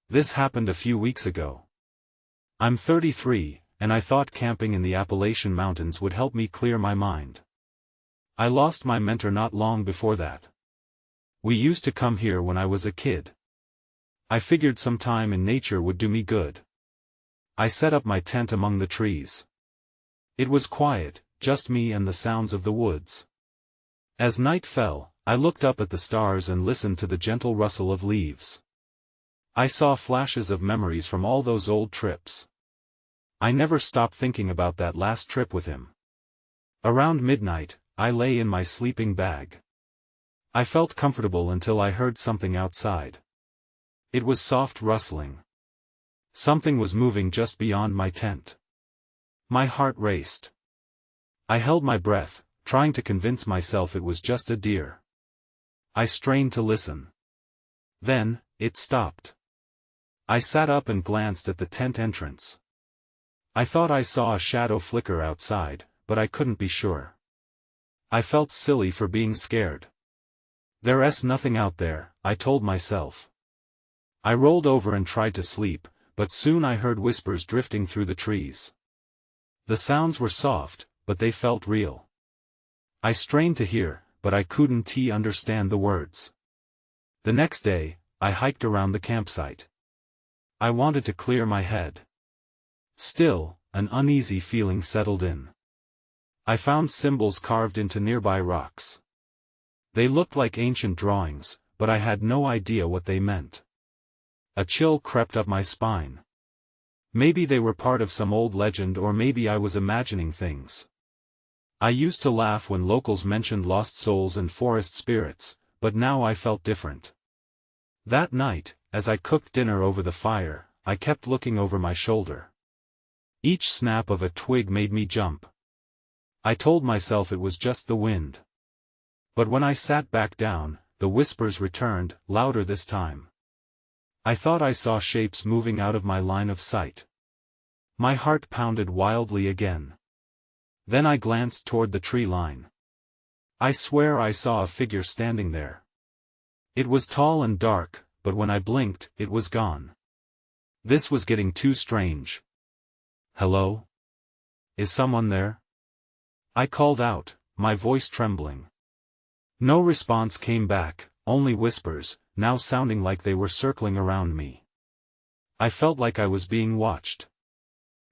This happened a few weeks ago. I'm 33, and I thought camping in the Appalachian Mountains would help me clear my mind. I lost my mentor not long before that. We used to come here when I was a kid. I figured some time in nature would do me good. I set up my tent among the trees. It was quiet, just me and the sounds of the woods. As night fell, I looked up at the stars and listened to the gentle rustle of leaves. I saw flashes of memories from all those old trips. I never stopped thinking about that last trip with him. Around midnight, I lay in my sleeping bag. I felt comfortable until I heard something outside. It was soft rustling. Something was moving just beyond my tent. My heart raced. I held my breath, trying to convince myself it was just a deer. I strained to listen. Then, it stopped. I sat up and glanced at the tent entrance. I thought I saw a shadow flicker outside, but I couldn't be sure. I felt silly for being scared. There's nothing out there, I told myself. I rolled over and tried to sleep, but soon I heard whispers drifting through the trees. The sounds were soft, but they felt real. I strained to hear, but I couldn't understand the words. The next day, I hiked around the campsite. I wanted to clear my head. Still, an uneasy feeling settled in. I found symbols carved into nearby rocks. They looked like ancient drawings, but I had no idea what they meant. A chill crept up my spine. Maybe they were part of some old legend, or maybe I was imagining things. I used to laugh when locals mentioned lost souls and forest spirits, but now I felt different. That night, as I cooked dinner over the fire, I kept looking over my shoulder. Each snap of a twig made me jump. I told myself it was just the wind. But when I sat back down, the whispers returned, louder this time. I thought I saw shapes moving out of my line of sight. My heart pounded wildly again. Then I glanced toward the tree line. I swear I saw a figure standing there. It was tall and dark, but when I blinked, it was gone. This was getting too strange. Hello? Is someone there? I called out, my voice trembling. No response came back, only whispers, now sounding like they were circling around me. I felt like I was being watched.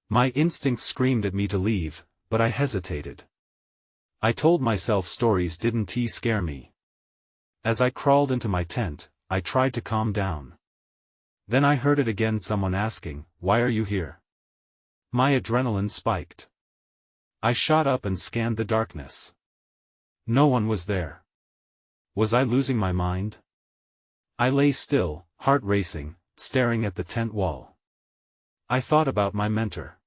My instinct screamed at me to leave, but I hesitated. I told myself stories didn't scare me. As I crawled into my tent, I tried to calm down. Then I heard it again, someone asking, "Why are you here?" My adrenaline spiked. I shot up and scanned the darkness. No one was there. Was I losing my mind? I lay still, heart racing, staring at the tent wall. I thought about my mentor.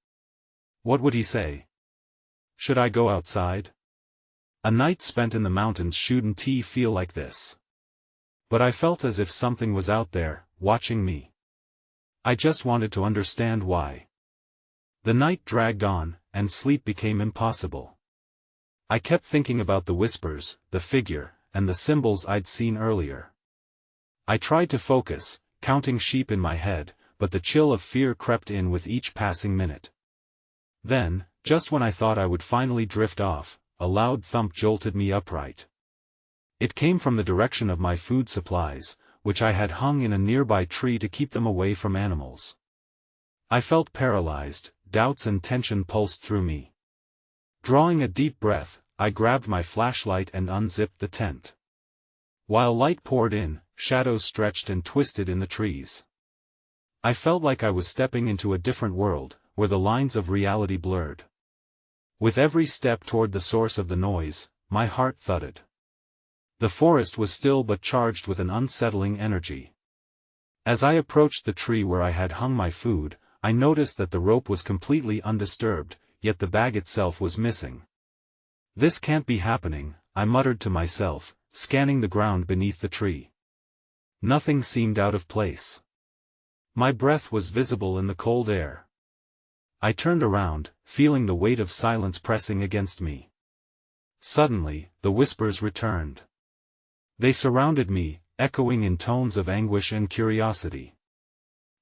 What would he say? Should I go outside? A night spent in the mountains shouldn't feel like this. But I felt as if something was out there, watching me. I just wanted to understand why. The night dragged on, and sleep became impossible. I kept thinking about the whispers, the figure, and the symbols I'd seen earlier. I tried to focus, counting sheep in my head, but the chill of fear crept in with each passing minute. Then, just when I thought I would finally drift off, a loud thump jolted me upright. It came from the direction of my food supplies, which I had hung in a nearby tree to keep them away from animals. I felt paralyzed, doubts and tension pulsed through me. Drawing a deep breath, I grabbed my flashlight and unzipped the tent. While light poured in, shadows stretched and twisted in the trees. I felt like I was stepping into a different world, where the lines of reality blurred. With every step toward the source of the noise, my heart thudded. The forest was still but charged with an unsettling energy. As I approached the tree where I had hung my food, I noticed that the rope was completely undisturbed, yet the bag itself was missing. This can't be happening, I muttered to myself, scanning the ground beneath the tree. Nothing seemed out of place. My breath was visible in the cold air. I turned around, feeling the weight of silence pressing against me. Suddenly, the whispers returned. They surrounded me, echoing in tones of anguish and curiosity.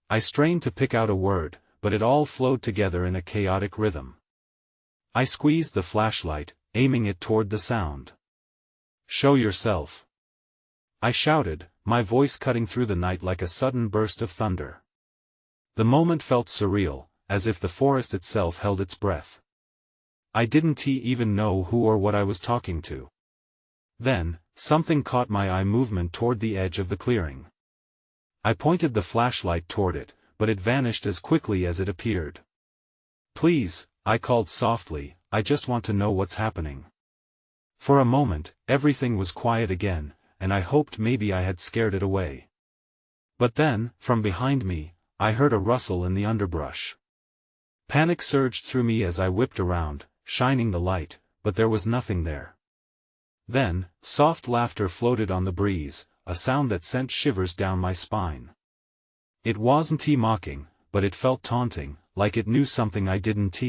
I strained to pick out a word, but it all flowed together in a chaotic rhythm. I squeezed the flashlight, aiming it toward the sound. "Show yourself!" I shouted, my voice cutting through the night like a sudden burst of thunder. The moment felt surreal, as if the forest itself held its breath. I didn't even know who or what I was talking to. Then, something caught my eye: movement toward the edge of the clearing. I pointed the flashlight toward it, but it vanished as quickly as it appeared. "Please," I called softly, "I just want to know what's happening." For a moment, everything was quiet again, and I hoped maybe I had scared it away. But then, from behind me, I heard a rustle in the underbrush. Panic surged through me as I whipped around, shining the light, but there was nothing there. Then, soft laughter floated on the breeze, a sound that sent shivers down my spine. It wasn't mocking, but it felt taunting, like it knew something I didn't.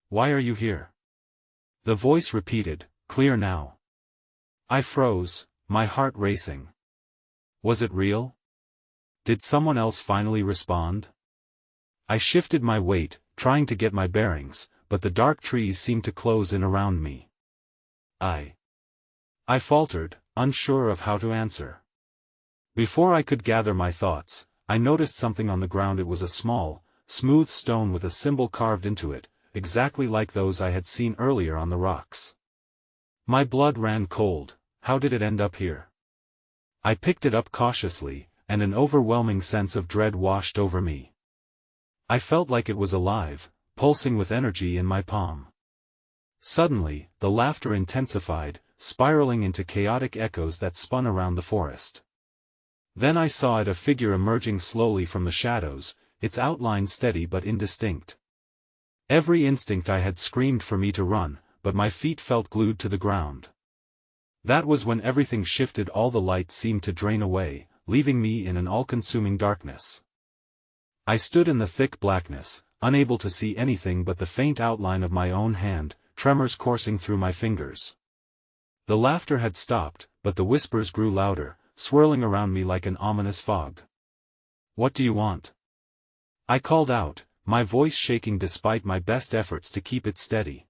"Why are you here?" the voice repeated, clear now. I froze, my heart racing. Was it real? Did someone else finally respond? I shifted my weight, trying to get my bearings, but the dark trees seemed to close in around me. I faltered, unsure of how to answer. Before I could gather my thoughts, I noticed something on the ground. It was a small, smooth stone with a symbol carved into it, exactly like those I had seen earlier on the rocks. My blood ran cold. How did it end up here? I picked it up cautiously, and an overwhelming sense of dread washed over me. I felt like it was alive, pulsing with energy in my palm. Suddenly, the laughter intensified, spiraling into chaotic echoes that spun around the forest. Then I saw a figure emerging slowly from the shadows, its outline steady but indistinct. Every instinct I had screamed for me to run, but my feet felt glued to the ground. That was when everything shifted. All the light seemed to drain away, leaving me in an all-consuming darkness. I stood in the thick blackness, unable to see anything but the faint outline of my own hand, tremors coursing through my fingers. The laughter had stopped, but the whispers grew louder, swirling around me like an ominous fog. "What do you want?" I called out, my voice shaking despite my best efforts to keep it steady.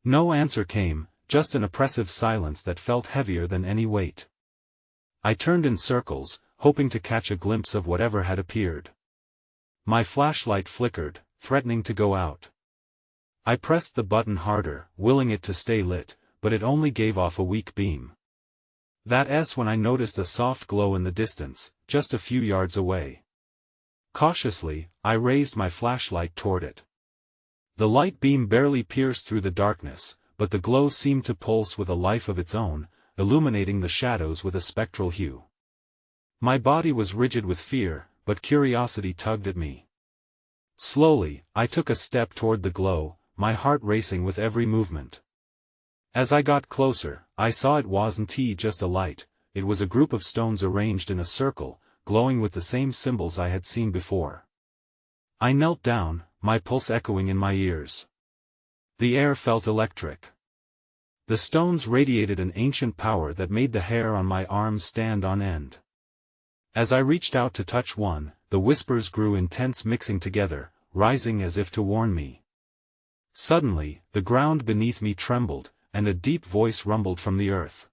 No answer came, just an oppressive silence that felt heavier than any weight. I turned in circles, hoping to catch a glimpse of whatever had appeared. My flashlight flickered, threatening to go out. I pressed the button harder, willing it to stay lit, but it only gave off a weak beam. That's when I noticed a soft glow in the distance, just a few yards away. Cautiously, I raised my flashlight toward it. The light beam barely pierced through the darkness, but the glow seemed to pulse with a life of its own, illuminating the shadows with a spectral hue. My body was rigid with fear, but curiosity tugged at me. Slowly, I took a step toward the glow, my heart racing with every movement. As I got closer, I saw it wasn't just a light, it was a group of stones arranged in a circle, glowing with the same symbols I had seen before. I knelt down, my pulse echoing in my ears. The air felt electric. The stones radiated an ancient power that made the hair on my arms stand on end. As I reached out to touch one, the whispers grew intense, mixing together, rising as if to warn me. Suddenly, the ground beneath me trembled, and a deep voice rumbled from the earth.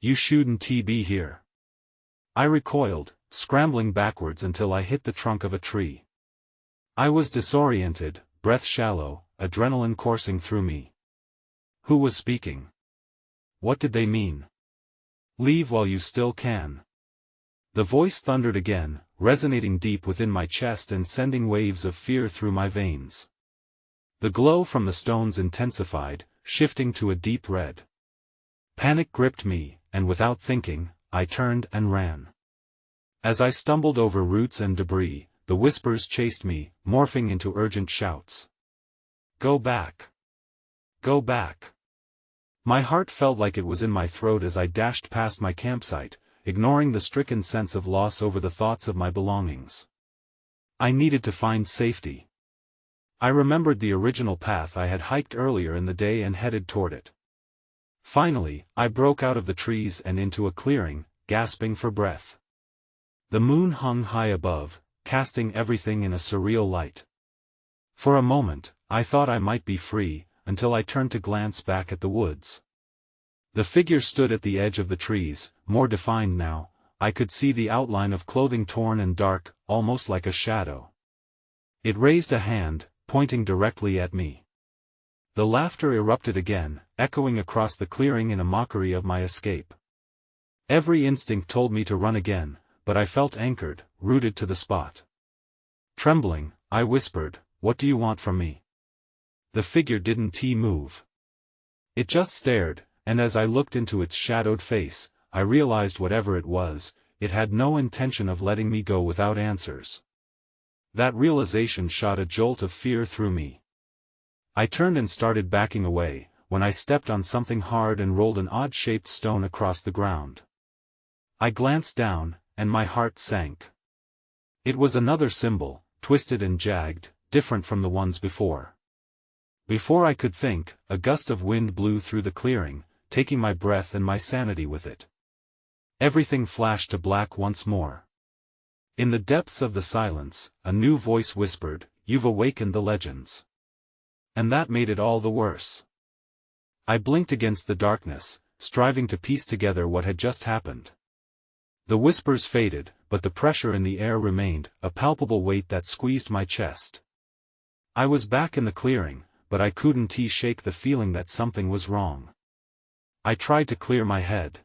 "You shouldn't be here." I recoiled, scrambling backwards until I hit the trunk of a tree. I was disoriented, breath shallow, adrenaline coursing through me. Who was speaking? What did they mean? "Leave while you still can." The voice thundered again, resonating deep within my chest and sending waves of fear through my veins. The glow from the stones intensified, shifting to a deep red. Panic gripped me, and without thinking, I turned and ran. As I stumbled over roots and debris, the whispers chased me, morphing into urgent shouts. "Go back! Go back!" My heart felt like it was in my throat as I dashed past my campsite, ignoring the stricken sense of loss over the thoughts of my belongings. I needed to find safety. I remembered the original path I had hiked earlier in the day and headed toward it. Finally, I broke out of the trees and into a clearing, gasping for breath. The moon hung high above, casting everything in a surreal light. For a moment, I thought I might be free, until I turned to glance back at the woods. The figure stood at the edge of the trees, more defined now. I could see the outline of clothing torn and dark, almost like a shadow. It raised a hand, pointing directly at me. The laughter erupted again, echoing across the clearing in a mockery of my escape. Every instinct told me to run again, but I felt anchored, rooted to the spot. Trembling, I whispered, "What do you want from me?" The figure didn't move. It just stared, and as I looked into its shadowed face, I realized whatever it was, it had no intention of letting me go without answers. That realization shot a jolt of fear through me. I turned and started backing away, when I stepped on something hard and rolled an odd-shaped stone across the ground. I glanced down, and my heart sank. It was another symbol, twisted and jagged, different from the ones before. Before I could think, a gust of wind blew through the clearing, taking my breath and my sanity with it. Everything flashed to black once more. In the depths of the silence, a new voice whispered, "You've awakened the legends." And that made it all the worse. I blinked against the darkness, striving to piece together what had just happened. The whispers faded, but the pressure in the air remained, a palpable weight that squeezed my chest. I was back in the clearing, but I couldn't shake the feeling that something was wrong. I tried to clear my head.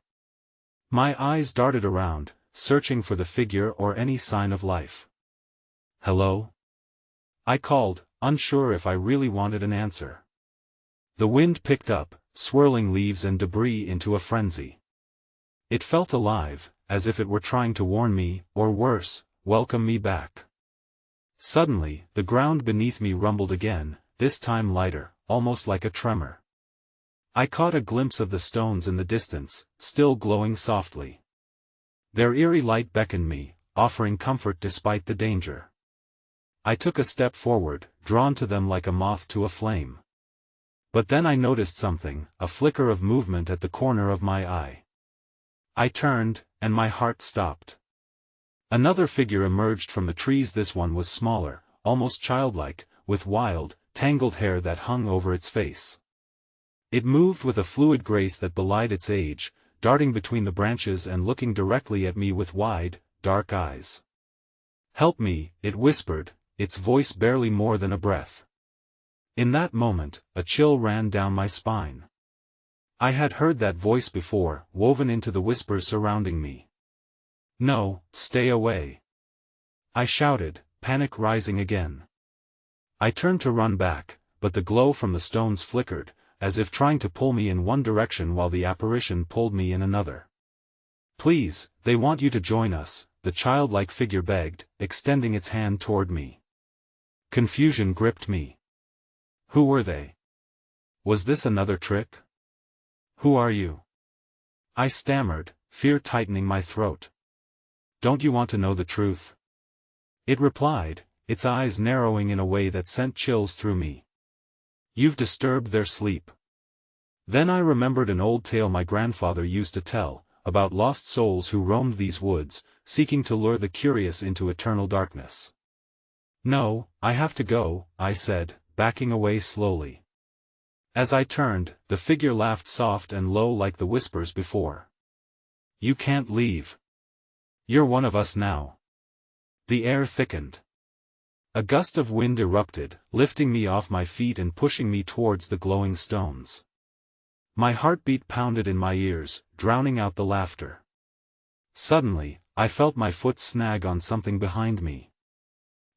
My eyes darted around, searching for the figure or any sign of life. "Hello?" I called, unsure if I really wanted an answer. The wind picked up, swirling leaves and debris into a frenzy. It felt alive, as if it were trying to warn me, or worse, welcome me back. Suddenly, the ground beneath me rumbled again, this time lighter, almost like a tremor. I caught a glimpse of the stones in the distance, still glowing softly. Their eerie light beckoned me, offering comfort despite the danger. I took a step forward, drawn to them like a moth to a flame. But then I noticed something, a flicker of movement at the corner of my eye. I turned, and my heart stopped. Another figure emerged from the trees. This one was smaller, almost childlike, with wild, tangled hair that hung over its face. It moved with a fluid grace that belied its age, darting between the branches and looking directly at me with wide, dark eyes. "Help me," it whispered, its voice barely more than a breath. In that moment, a chill ran down my spine. I had heard that voice before, woven into the whispers surrounding me. "No, stay away!" I shouted, panic rising again. I turned to run back, but the glow from the stones flickered, as if trying to pull me in one direction while the apparition pulled me in another. "Please, they want you to join us," the childlike figure begged, extending its hand toward me. Confusion gripped me. Who were they? Was this another trick? "Who are you?" I stammered, fear tightening my throat. "Don't you want to know the truth?" It replied, its eyes narrowing in a way that sent chills through me. "You've disturbed their sleep." Then I remembered an old tale my grandfather used to tell, about lost souls who roamed these woods, seeking to lure the curious into eternal darkness. "No, I have to go," I said, backing away slowly. As I turned, the figure laughed soft and low like the whispers before. "You can't leave. You're one of us now." The air thickened. A gust of wind erupted, lifting me off my feet and pushing me towards the glowing stones. My heartbeat pounded in my ears, drowning out the laughter. Suddenly, I felt my foot snag on something behind me.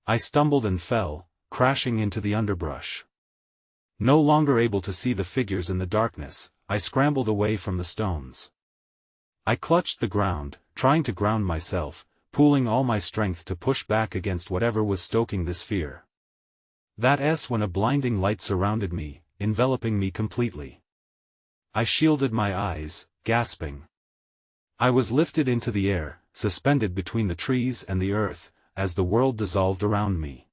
I stumbled and fell, crashing into the underbrush. No longer able to see the figures in the darkness, I scrambled away from the stones. I clutched the ground, trying to ground myself, pooling all my strength to push back against whatever was stoking this fear. When a blinding light surrounded me, enveloping me completely. I shielded my eyes, gasping. I was lifted into the air, suspended between the trees and the earth, as the world dissolved around me.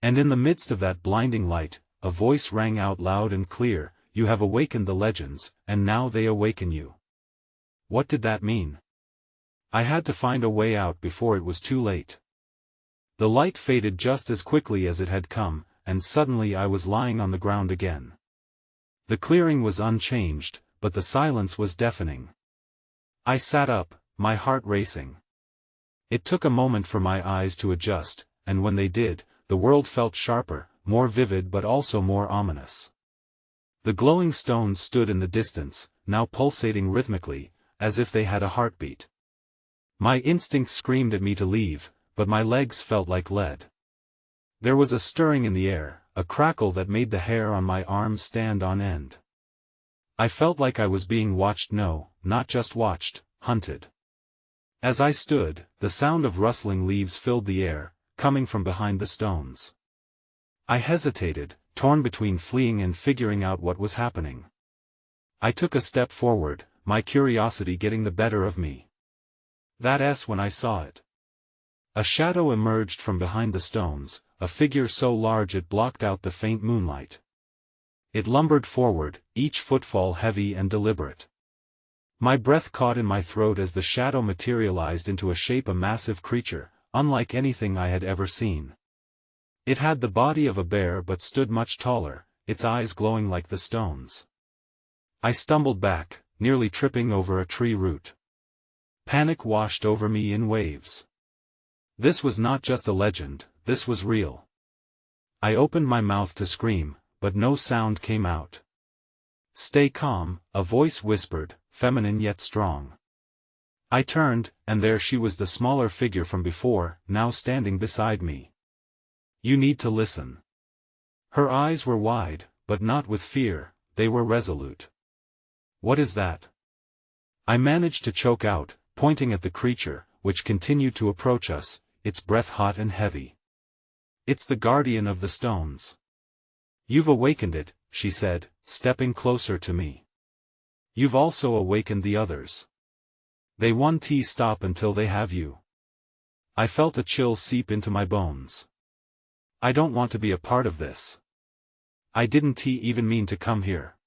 And in the midst of that blinding light, a voice rang out loud and clear, "You have awakened the legends, and now they awaken you." What did that mean? I had to find a way out before it was too late. The light faded just as quickly as it had come, and suddenly I was lying on the ground again. The clearing was unchanged, but the silence was deafening. I sat up, my heart racing. It took a moment for my eyes to adjust, and when they did, the world felt sharper, more vivid but also more ominous. The glowing stones stood in the distance, now pulsating rhythmically, as if they had a heartbeat. My instincts screamed at me to leave, but my legs felt like lead. There was a stirring in the air, a crackle that made the hair on my arms stand on end. I felt like I was being watched, no, not just watched, hunted. As I stood, the sound of rustling leaves filled the air, coming from behind the stones. I hesitated, torn between fleeing and figuring out what was happening. I took a step forward, my curiosity getting the better of me. That's when I saw it. A shadow emerged from behind the stones, a figure so large it blocked out the faint moonlight. It lumbered forward, each footfall heavy and deliberate. My breath caught in my throat as the shadow materialized into a shape, a massive creature, unlike anything I had ever seen. It had the body of a bear but stood much taller, its eyes glowing like the stones. I stumbled back, nearly tripping over a tree root. Panic washed over me in waves. This was not just a legend, this was real. I opened my mouth to scream, but no sound came out. "Stay calm," a voice whispered, feminine yet strong. I turned, and there she was, the smaller figure from before, now standing beside me. "You need to listen." Her eyes were wide, but not with fear, they were resolute. "What is that?" I managed to choke out, pointing at the creature, which continued to approach us, its breath hot and heavy. "It's the guardian of the stones. You've awakened it," she said, stepping closer to me. "You've also awakened the others. They won't stop until they have you." I felt a chill seep into my bones. I don't want to be a part of this. I didn't even mean to come here.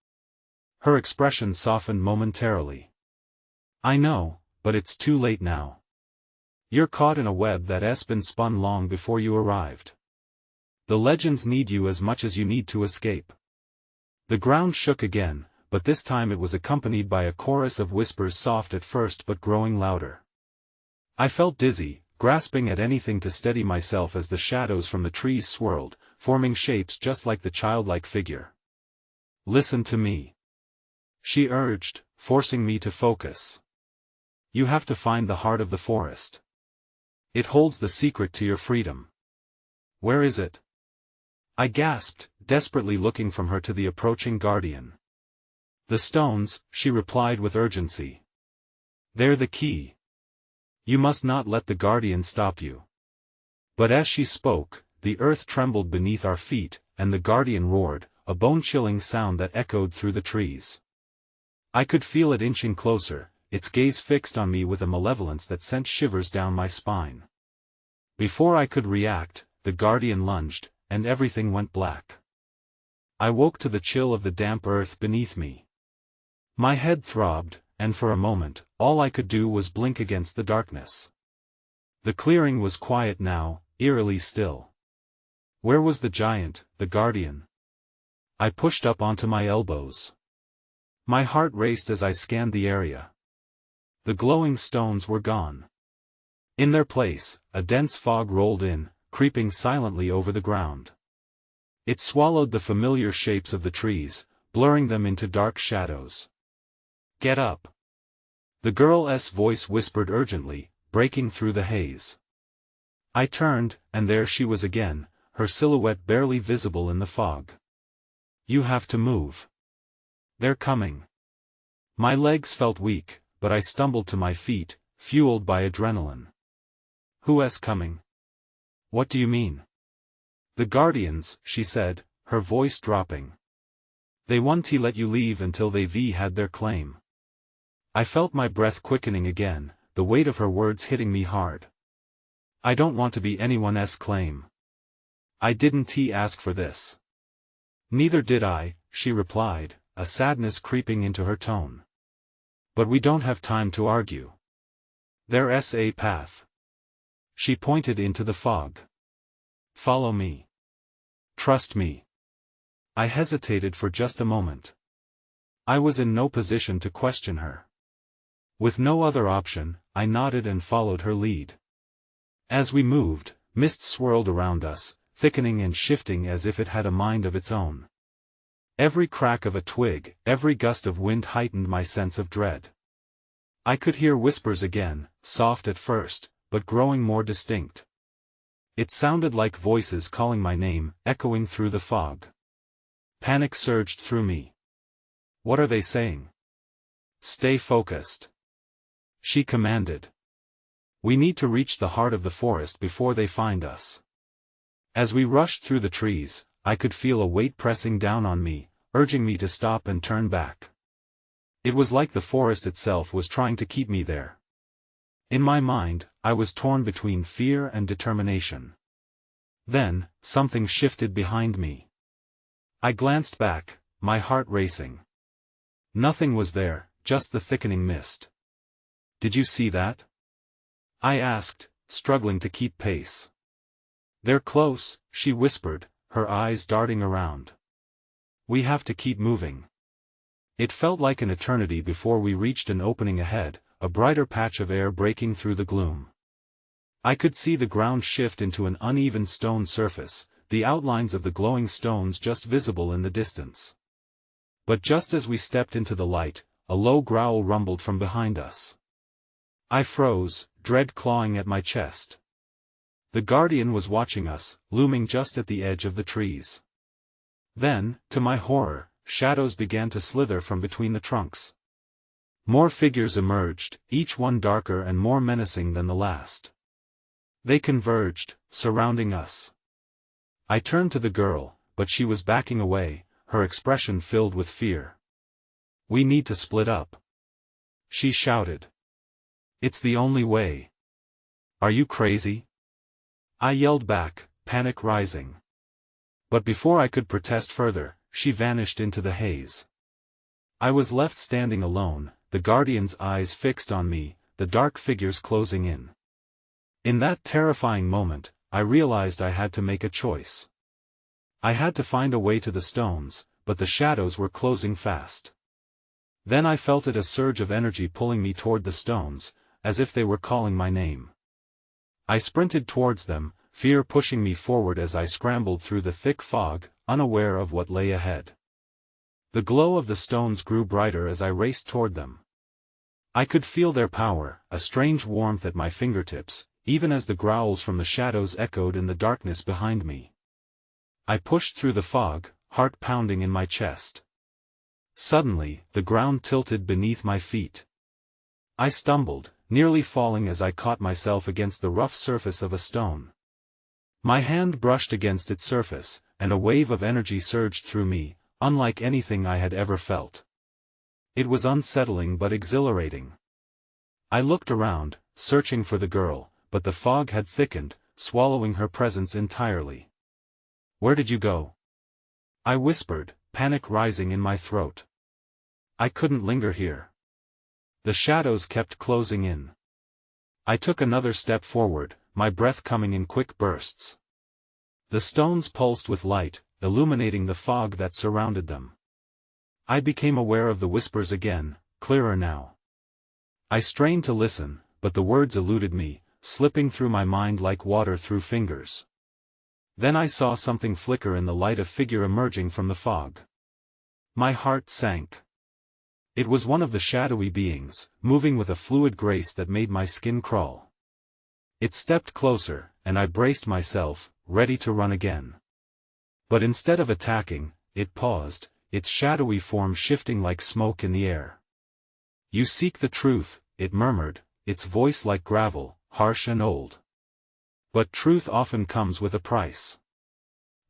Her expression softened momentarily. "I know, but it's too late now. You're caught in a web that's been spun long before you arrived. The legends need you as much as you need to escape." The ground shook again, but this time it was accompanied by a chorus of whispers, soft at first but growing louder. I felt dizzy, grasping at anything to steady myself as the shadows from the trees swirled, forming shapes just like the childlike figure. "Listen to me," she urged, forcing me to focus. "You have to find the heart of the forest. It holds the secret to your freedom." "Where is it?" I gasped, desperately looking from her to the approaching guardian. "The stones," she replied with urgency. "They're the key. You must not let the guardian stop you." But as she spoke, the earth trembled beneath our feet, and the guardian roared, a bone-chilling sound that echoed through the trees. I could feel it inching closer, its gaze fixed on me with a malevolence that sent shivers down my spine. Before I could react, the guardian lunged, and everything went black. I woke to the chill of the damp earth beneath me. My head throbbed, and for a moment, all I could do was blink against the darkness. The clearing was quiet now, eerily still. Where was the giant, the guardian? I pushed up onto my elbows. My heart raced as I scanned the area. The glowing stones were gone. In their place, a dense fog rolled in, creeping silently over the ground. It swallowed the familiar shapes of the trees, blurring them into dark shadows. "Get up!" The girl's voice whispered urgently, breaking through the haze. I turned, and there she was again, her silhouette barely visible in the fog. "You have to move. They're coming." My legs felt weak, but I stumbled to my feet, fueled by adrenaline. "Who's coming? What do you mean?" "The guardians," she said, her voice dropping. "They won't let you leave until they've had their claim." I felt my breath quickening again, the weight of her words hitting me hard. "I don't want to be anyone's claim. I didn't ask for this." "Neither did I," she replied, a sadness creeping into her tone. "But we don't have time to argue. There's a path." She pointed into the fog. Follow me. Trust me. I hesitated for just a moment. I was in no position to question her. With no other option, I nodded and followed her lead. As we moved, mist swirled around us, thickening and shifting as if it had a mind of its own. Every crack of a twig, every gust of wind heightened my sense of dread. I could hear whispers again, soft at first, but growing more distinct. It sounded like voices calling my name, echoing through the fog. Panic surged through me. What are they saying? Stay focused. She commanded. We need to reach the heart of the forest before they find us. As we rushed through the trees, I could feel a weight pressing down on me, urging me to stop and turn back. It was like the forest itself was trying to keep me there. In my mind, I was torn between fear and determination. Then, something shifted behind me. I glanced back, my heart racing. Nothing was there, just the thickening mist. Did you see that? I asked, struggling to keep pace. They're close, she whispered, her eyes darting around. We have to keep moving. It felt like an eternity before we reached an opening ahead, a brighter patch of air breaking through the gloom. I could see the ground shift into an uneven stone surface, the outlines of the glowing stones just visible in the distance. But just as we stepped into the light, a low growl rumbled from behind us. I froze, dread clawing at my chest. The guardian was watching us, looming just at the edge of the trees. Then, to my horror, shadows began to slither from between the trunks. More figures emerged, each one darker and more menacing than the last. They converged, surrounding us. I turned to the girl, but she was backing away, her expression filled with fear. We need to split up. She shouted. It's the only way. Are you crazy? I yelled back, panic rising. But before I could protest further, she vanished into the haze. I was left standing alone, the guardian's eyes fixed on me, the dark figures closing in. In that terrifying moment, I realized I had to make a choice. I had to find a way to the stones, but the shadows were closing fast. Then I felt a surge of energy pulling me toward the stones, as if they were calling my name. I sprinted towards them, fear pushing me forward as I scrambled through the thick fog, unaware of what lay ahead. The glow of the stones grew brighter as I raced toward them. I could feel their power, a strange warmth at my fingertips, even as the growls from the shadows echoed in the darkness behind me. I pushed through the fog, heart pounding in my chest. Suddenly, the ground tilted beneath my feet. I stumbled, nearly falling as I caught myself against the rough surface of a stone. My hand brushed against its surface, and a wave of energy surged through me, unlike anything I had ever felt. It was unsettling but exhilarating. I looked around, searching for the girl, but the fog had thickened, swallowing her presence entirely. Where did you go? I whispered, panic rising in my throat. I couldn't linger here. The shadows kept closing in. I took another step forward, my breath coming in quick bursts. The stones pulsed with light, illuminating the fog that surrounded them. I became aware of the whispers again, clearer now. I strained to listen, but the words eluded me, slipping through my mind like water through fingers. Then I saw something flicker in the light, a figure emerging from the fog. My heart sank. It was one of the shadowy beings, moving with a fluid grace that made my skin crawl. It stepped closer, and I braced myself, ready to run again. But instead of attacking, it paused, its shadowy form shifting like smoke in the air. You seek the truth, it murmured, its voice like gravel, harsh and old. But truth often comes with a price.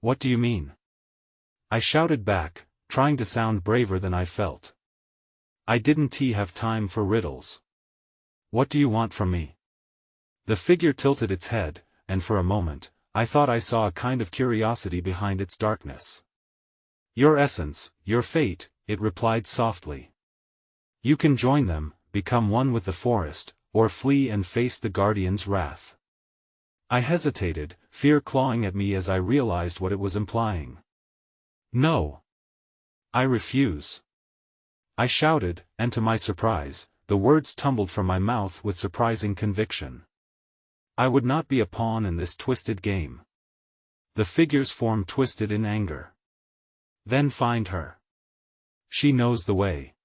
What do you mean? I shouted back, trying to sound braver than I felt. I didn't have time for riddles. What do you want from me? The figure tilted its head, and for a moment, I thought I saw a kind of curiosity behind its darkness. Your essence, your fate, it replied softly. You can join them, become one with the forest, or flee and face the guardian's wrath. I hesitated, fear clawing at me as I realized what it was implying. No. I refuse. I shouted, and to my surprise, the words tumbled from my mouth with surprising conviction. I would not be a pawn in this twisted game. The figure's form twisted in anger. Then find her. She knows the way.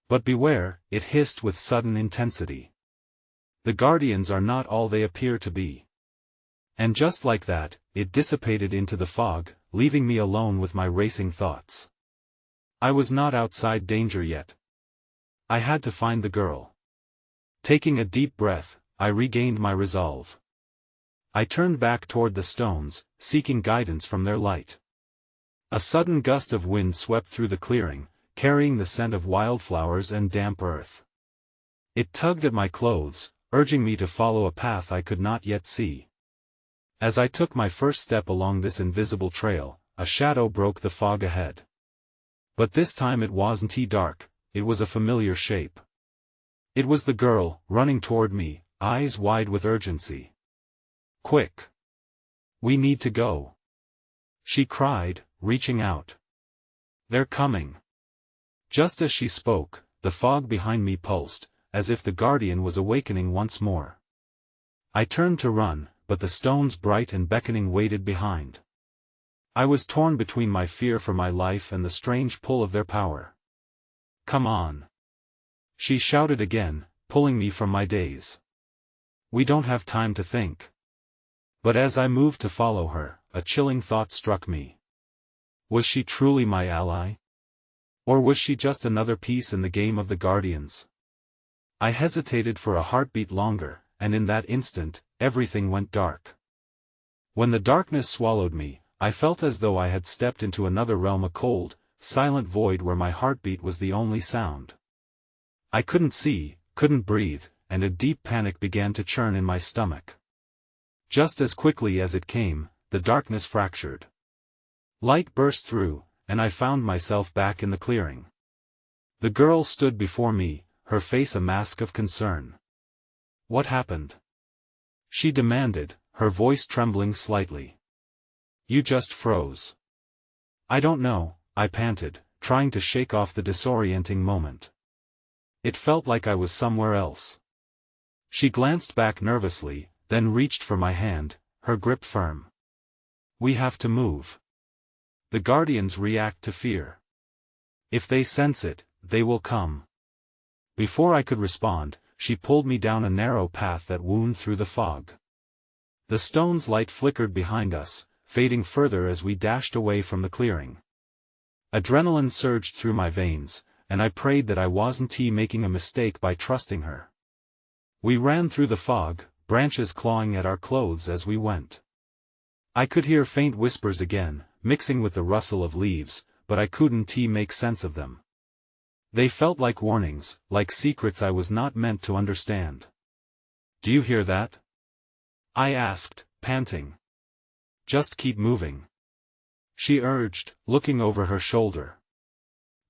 But beware, it hissed with sudden intensity. The guardians are not all they appear to be. And just like that, it dissipated into the fog, leaving me alone with my racing thoughts. I was not outside danger yet. I had to find the girl. Taking a deep breath, I regained my resolve. I turned back toward the stones, seeking guidance from their light. A sudden gust of wind swept through the clearing, carrying the scent of wildflowers and damp earth. It tugged at my clothes, urging me to follow a path I could not yet see. As I took my first step along this invisible trail, a shadow broke the fog ahead. But this time it wasn't dark, it was a familiar shape. It was the girl, running toward me, eyes wide with urgency. Quick! We need to go! She cried, reaching out. They're coming! Just as she spoke, the fog behind me pulsed, as if the guardian was awakening once more. I turned to run, but the stones bright and beckoning waited behind. I was torn between my fear for my life and the strange pull of their power. Come on! She shouted again, pulling me from my daze. We don't have time to think. But as I moved to follow her, a chilling thought struck me. Was she truly my ally? Or was she just another piece in the game of the guardians? I hesitated for a heartbeat longer, and in that instant, everything went dark. When the darkness swallowed me, I felt as though I had stepped into another realm, a cold, silent void where my heartbeat was the only sound. I couldn't see, couldn't breathe, and a deep panic began to churn in my stomach. Just as quickly as it came, the darkness fractured. Light burst through, and I found myself back in the clearing. The girl stood before me, her face a mask of concern. What happened? She demanded, her voice trembling slightly. You just froze. I don't know, I panted, trying to shake off the disorienting moment. It felt like I was somewhere else. She glanced back nervously, then reached for my hand, her grip firm. We have to move. The guardians react to fear. If they sense it, they will come. Before I could respond, she pulled me down a narrow path that wound through the fog. The stone's light flickered behind us, fading further as we dashed away from the clearing. Adrenaline surged through my veins, and I prayed that I wasn't making a mistake by trusting her. We ran through the fog, branches clawing at our clothes as we went. I could hear faint whispers again, mixing with the rustle of leaves, but I couldn't make sense of them. They felt like warnings, like secrets I was not meant to understand. Do you hear that? I asked, panting. Just keep moving. She urged, looking over her shoulder.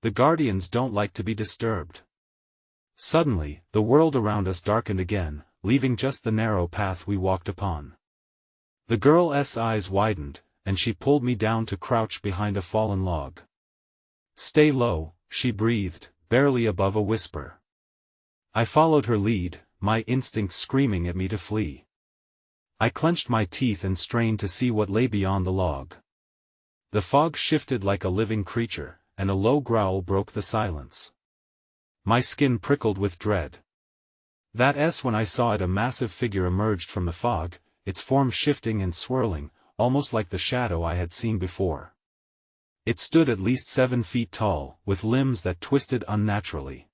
The guardians don't like to be disturbed. Suddenly, the world around us darkened again, leaving just the narrow path we walked upon. The girl's eyes widened, and she pulled me down to crouch behind a fallen log. Stay low, she breathed, barely above a whisper. I followed her lead, my instincts screaming at me to flee. I clenched my teeth and strained to see what lay beyond the log. The fog shifted like a living creature, and a low growl broke the silence. My skin prickled with dread. That's when I saw it. A massive figure emerged from the fog, its form shifting and swirling, almost like the shadow I had seen before. It stood at least 7 feet tall, with limbs that twisted unnaturally.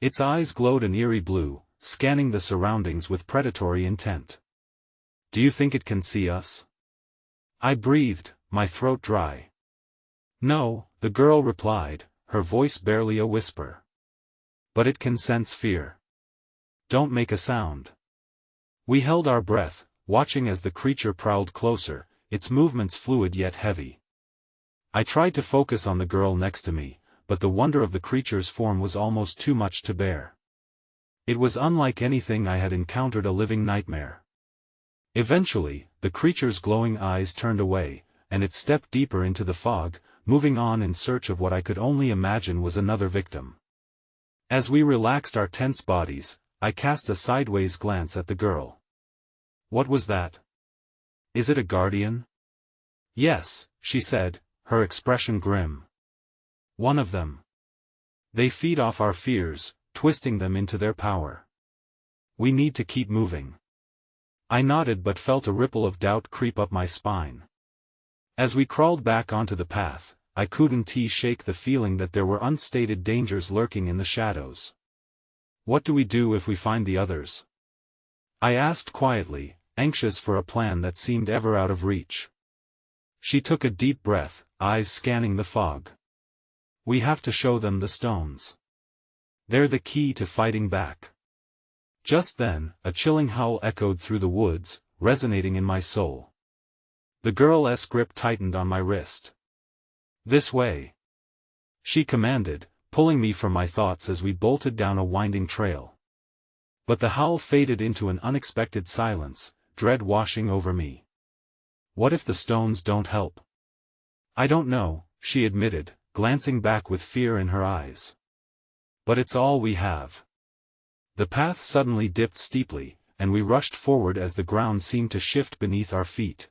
Its eyes glowed an eerie blue, scanning the surroundings with predatory intent. Do you think it can see us? I breathed, my throat dry. No, the girl replied, her voice barely a whisper. But it can sense fear. Don't make a sound. We held our breath, watching as the creature prowled closer, its movements fluid yet heavy. I tried to focus on the girl next to me, but the wonder of the creature's form was almost too much to bear. It was unlike anything I had encountered, a living nightmare. Eventually, the creature's glowing eyes turned away, and it stepped deeper into the fog, moving on in search of what I could only imagine was another victim. As we relaxed our tense bodies, I cast a sideways glance at the girl. What was that? Is it a guardian? Yes, she said, her expression grim. One of them. They feed off our fears, twisting them into their power. We need to keep moving. I nodded but felt a ripple of doubt creep up my spine. As we crawled back onto the path, I couldn't shake the feeling that there were unstated dangers lurking in the shadows. What do we do if we find the others? I asked quietly, anxious for a plan that seemed ever out of reach. She took a deep breath, eyes scanning the fog. We have to show them the stones. They're the key to fighting back. Just then, a chilling howl echoed through the woods, resonating in my soul. The girl's grip tightened on my wrist. This way, she commanded, pulling me from my thoughts as we bolted down a winding trail. But the howl faded into an unexpected silence, dread washing over me. What if the stones don't help? I don't know, she admitted, glancing back with fear in her eyes. But it's all we have. The path suddenly dipped steeply, and we rushed forward as the ground seemed to shift beneath our feet.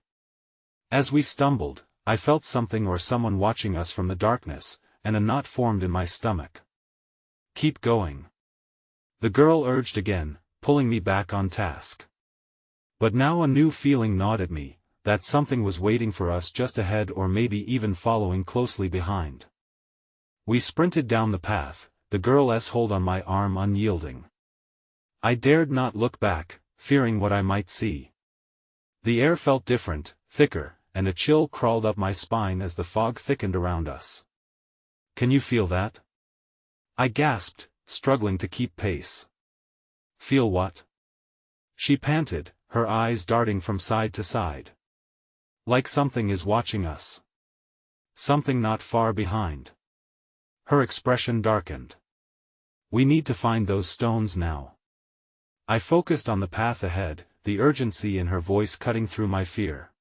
As we stumbled, I felt something or someone watching us from the darkness, and a knot formed in my stomach. Keep going. The girl urged again, pulling me back on task. But now a new feeling gnawed at me, that something was waiting for us just ahead or maybe even following closely behind. We sprinted down the path, the girl's hold on my arm unyielding. I dared not look back, fearing what I might see. The air felt different, thicker, and a chill crawled up my spine as the fog thickened around us. Can you feel that? I gasped, struggling to keep pace. Feel what? She panted, her eyes darting from side to side. Like something is watching us. Something not far behind. Her expression darkened. We need to find those stones now. I focused on the path ahead, the urgency in her voice cutting through my fear.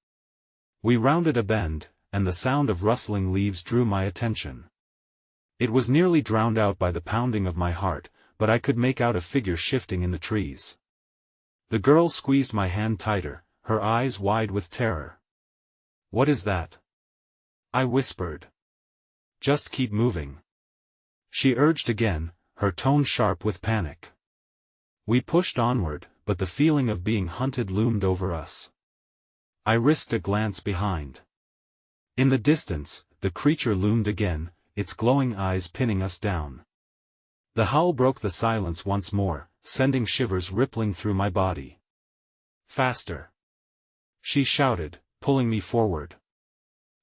We rounded a bend, and the sound of rustling leaves drew my attention. It was nearly drowned out by the pounding of my heart, but I could make out a figure shifting in the trees. The girl squeezed my hand tighter, her eyes wide with terror. What is that? I whispered. Just keep moving. She urged again, her tone sharp with panic. We pushed onward, but the feeling of being hunted loomed over us. I risked a glance behind. In the distance, the creature loomed again, its glowing eyes pinning us down. The howl broke the silence once more, sending shivers rippling through my body. Faster! She shouted, pulling me forward.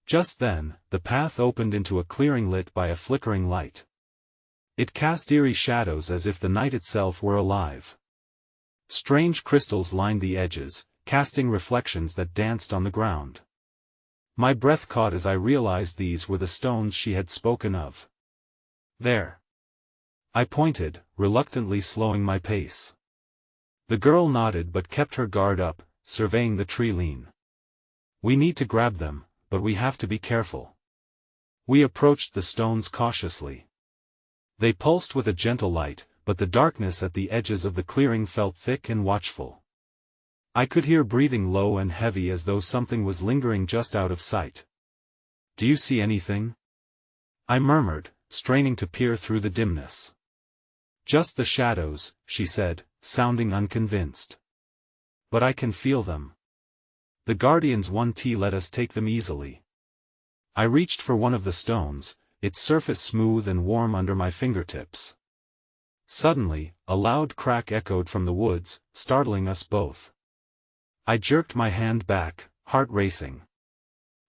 Just then, the path opened into a clearing lit by a flickering light. It cast eerie shadows as if the night itself were alive. Strange crystals lined the edges, casting reflections that danced on the ground. My breath caught as I realized these were the stones she had spoken of. There. I pointed, reluctantly slowing my pace. The girl nodded but kept her guard up, surveying the tree line. We need to grab them, but we have to be careful. We approached the stones cautiously. They pulsed with a gentle light, but the darkness at the edges of the clearing felt thick and watchful. I could hear breathing low and heavy as though something was lingering just out of sight. Do you see anything? I murmured, straining to peer through the dimness. Just the shadows, she said, sounding unconvinced. But I can feel them. The Guardians won't let us take them easily. I reached for one of the stones, its surface smooth and warm under my fingertips. Suddenly, a loud crack echoed from the woods, startling us both. I jerked my hand back, heart racing.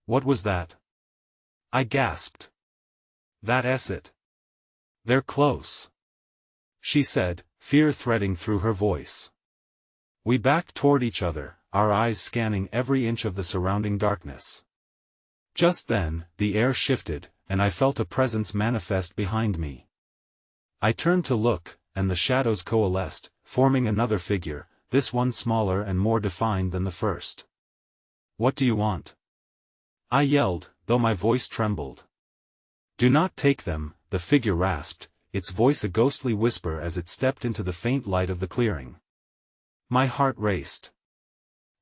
What was that? I gasped. That's it. They're close. She said, fear threading through her voice. We backed toward each other, our eyes scanning every inch of the surrounding darkness. Just then, the air shifted, and I felt a presence manifest behind me. I turned to look, and the shadows coalesced, forming another figure, this one smaller and more defined than the first. "What do you want?" I yelled, though my voice trembled. "Do not take them," the figure rasped, its voice a ghostly whisper as it stepped into the faint light of the clearing. My heart raced.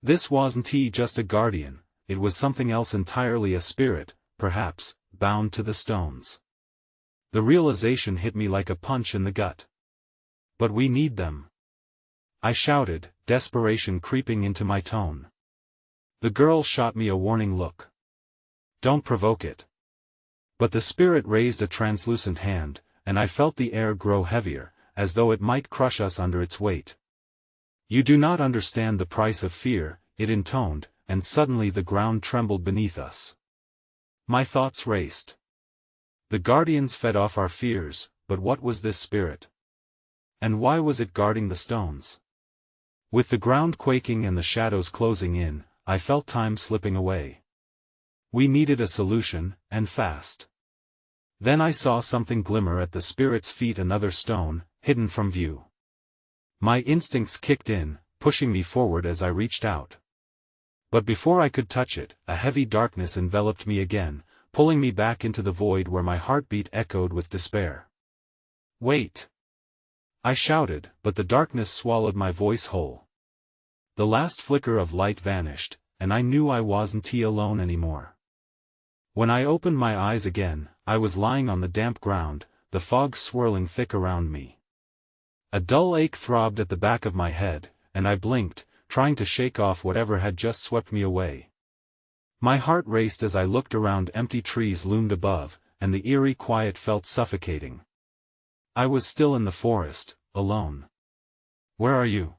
This wasn't just a guardian, it was something else entirely, a spirit, perhaps, bound to the stones. The realization hit me like a punch in the gut. "But we need them," I shouted, desperation creeping into my tone. The girl shot me a warning look. "Don't provoke it." But the spirit raised a translucent hand, and I felt the air grow heavier, as though it might crush us under its weight. "You do not understand the price of fear," it intoned, and suddenly the ground trembled beneath us. My thoughts raced. The guardians fed off our fears, but what was this spirit? And why was it guarding the stones? With the ground quaking and the shadows closing in, I felt time slipping away. We needed a solution, and fast. Then I saw something glimmer at the spirit's feet, another stone, hidden from view. My instincts kicked in, pushing me forward as I reached out. But before I could touch it, a heavy darkness enveloped me again, pulling me back into the void where my heartbeat echoed with despair. "Wait!" I shouted, but the darkness swallowed my voice whole. The last flicker of light vanished, and I knew I wasn't alone anymore. When I opened my eyes again, I was lying on the damp ground, the fog swirling thick around me. A dull ache throbbed at the back of my head, and I blinked, trying to shake off whatever had just swept me away. My heart raced as I looked around. Empty trees loomed above, and the eerie quiet felt suffocating. I was still in the forest, alone. "Where are you?"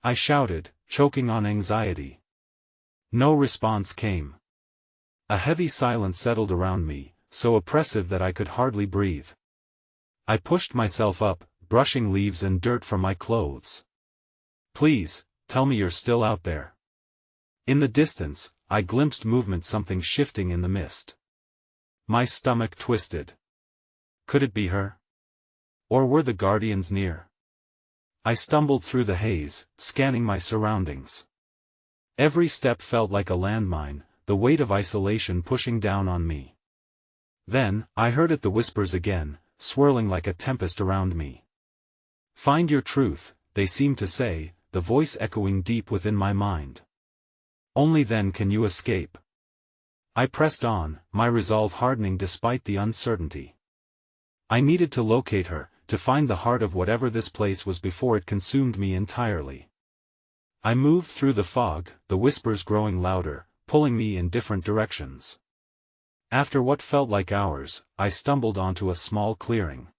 I shouted, choking on anxiety. No response came. A heavy silence settled around me, so oppressive that I could hardly breathe. I pushed myself up, brushing leaves and dirt from my clothes. "Please, tell me you're still out there." In the distance, I glimpsed movement, something shifting in the mist. My stomach twisted. Could it be her? Or were the guardians near? I stumbled through the haze, scanning my surroundings. Every step felt like a landmine, the weight of isolation pushing down on me. Then, I heard it, the whispers again, swirling like a tempest around me. "Find your truth," they seemed to say, the voice echoing deep within my mind. "Only then can you escape." I pressed on, my resolve hardening despite the uncertainty. I needed to locate her, to find the heart of whatever this place was before it consumed me entirely. I moved through the fog, the whispers growing louder, pulling me in different directions. After what felt like hours, I stumbled onto a small clearing.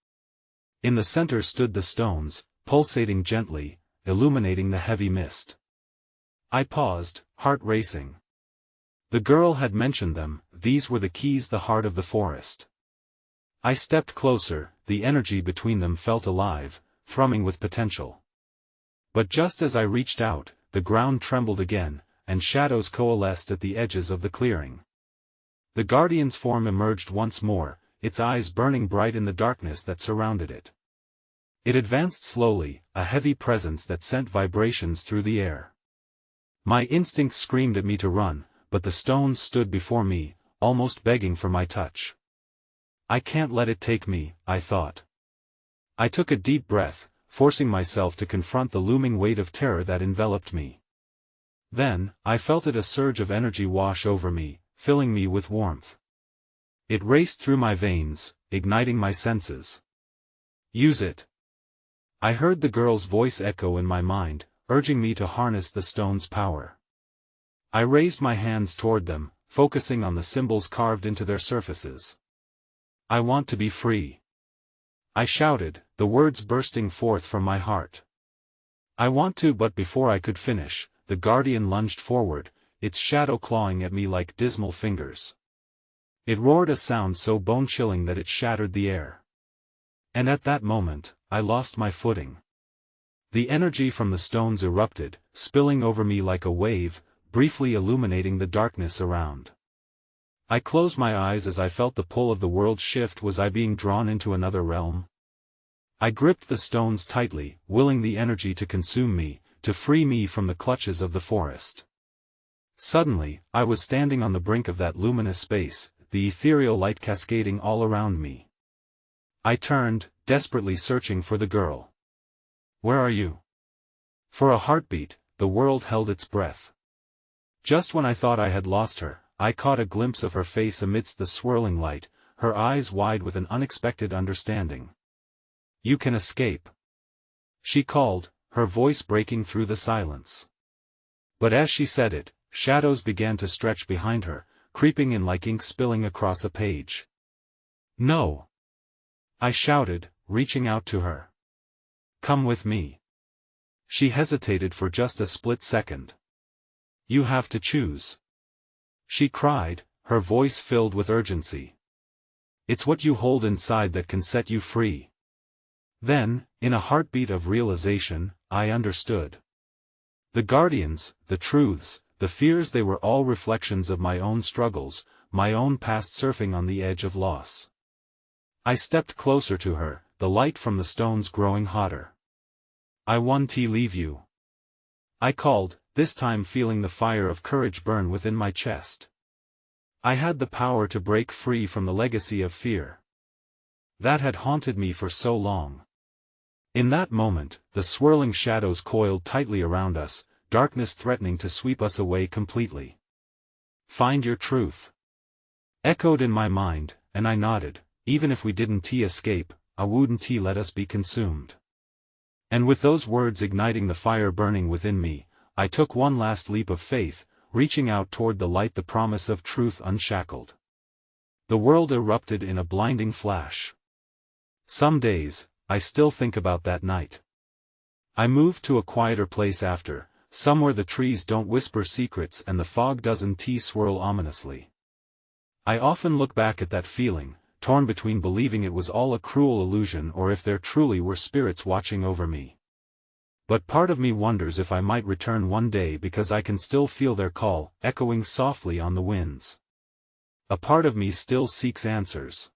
In the center stood the stones, pulsating gently, illuminating the heavy mist. I paused, heart racing. The girl had mentioned them, these were the keys, the heart of the forest. I stepped closer, the energy between them felt alive, thrumming with potential. But just as I reached out, the ground trembled again, and shadows coalesced at the edges of the clearing. The guardian's form emerged once more, its eyes burning bright in the darkness that surrounded it. It advanced slowly, a heavy presence that sent vibrations through the air. My instincts screamed at me to run, but the stones stood before me, almost begging for my touch. I can't let it take me, I thought. I took a deep breath, forcing myself to confront the looming weight of terror that enveloped me. Then, I felt a surge of energy wash over me, filling me with warmth. It raced through my veins, igniting my senses. "Use it." I heard the girl's voice echo in my mind, urging me to harness the stone's power. I raised my hands toward them, focusing on the symbols carved into their surfaces. "I want to be free," I shouted, the words bursting forth from my heart. "I want to," but before I could finish, the guardian lunged forward, its shadow clawing at me like dismal fingers. It roared a sound so bone-chilling that it shattered the air. And at that moment, I lost my footing. The energy from the stones erupted, spilling over me like a wave, briefly illuminating the darkness around. I closed my eyes as I felt the pull of the world shift. Was I being drawn into another realm? I gripped the stones tightly, willing the energy to consume me, to free me from the clutches of the forest. Suddenly, I was standing on the brink of that luminous space, the ethereal light cascading all around me. I turned, desperately searching for the girl. "Where are you?" For a heartbeat, the world held its breath. Just when I thought I had lost her, I caught a glimpse of her face amidst the swirling light, her eyes wide with an unexpected understanding. "You can escape," she called, her voice breaking through the silence. But as she said it, shadows began to stretch behind her, creeping in like ink spilling across a page. "No!" I shouted, reaching out to her. "Come with me." She hesitated for just a split second. "You have to choose," she cried, her voice filled with urgency. "It's what you hold inside that can set you free." Then, in a heartbeat of realization, I understood. The guardians, the truths, the fears, they were all reflections of my own struggles, my own past surfing on the edge of loss. I stepped closer to her, the light from the stones growing hotter. "I want to leave you," I called, this time feeling the fire of courage burn within my chest. I had the power to break free from the legacy of fear that had haunted me for so long. In that moment, the swirling shadows coiled tightly around us, darkness threatening to sweep us away completely. "Find your truth," echoed in my mind, and I nodded. Even if we didn't escape, I wouldn't let us be consumed. And with those words igniting the fire burning within me, I took one last leap of faith, reaching out toward the light, the promise of truth unshackled. The world erupted in a blinding flash. Some days, I still think about that night. I moved to a quieter place after, somewhere the trees don't whisper secrets and the fog doesn't swirl ominously. I often look back at that feeling, torn between believing it was all a cruel illusion or if there truly were spirits watching over me. But part of me wonders if I might return one day, because I can still feel their call, echoing softly on the winds. A part of me still seeks answers.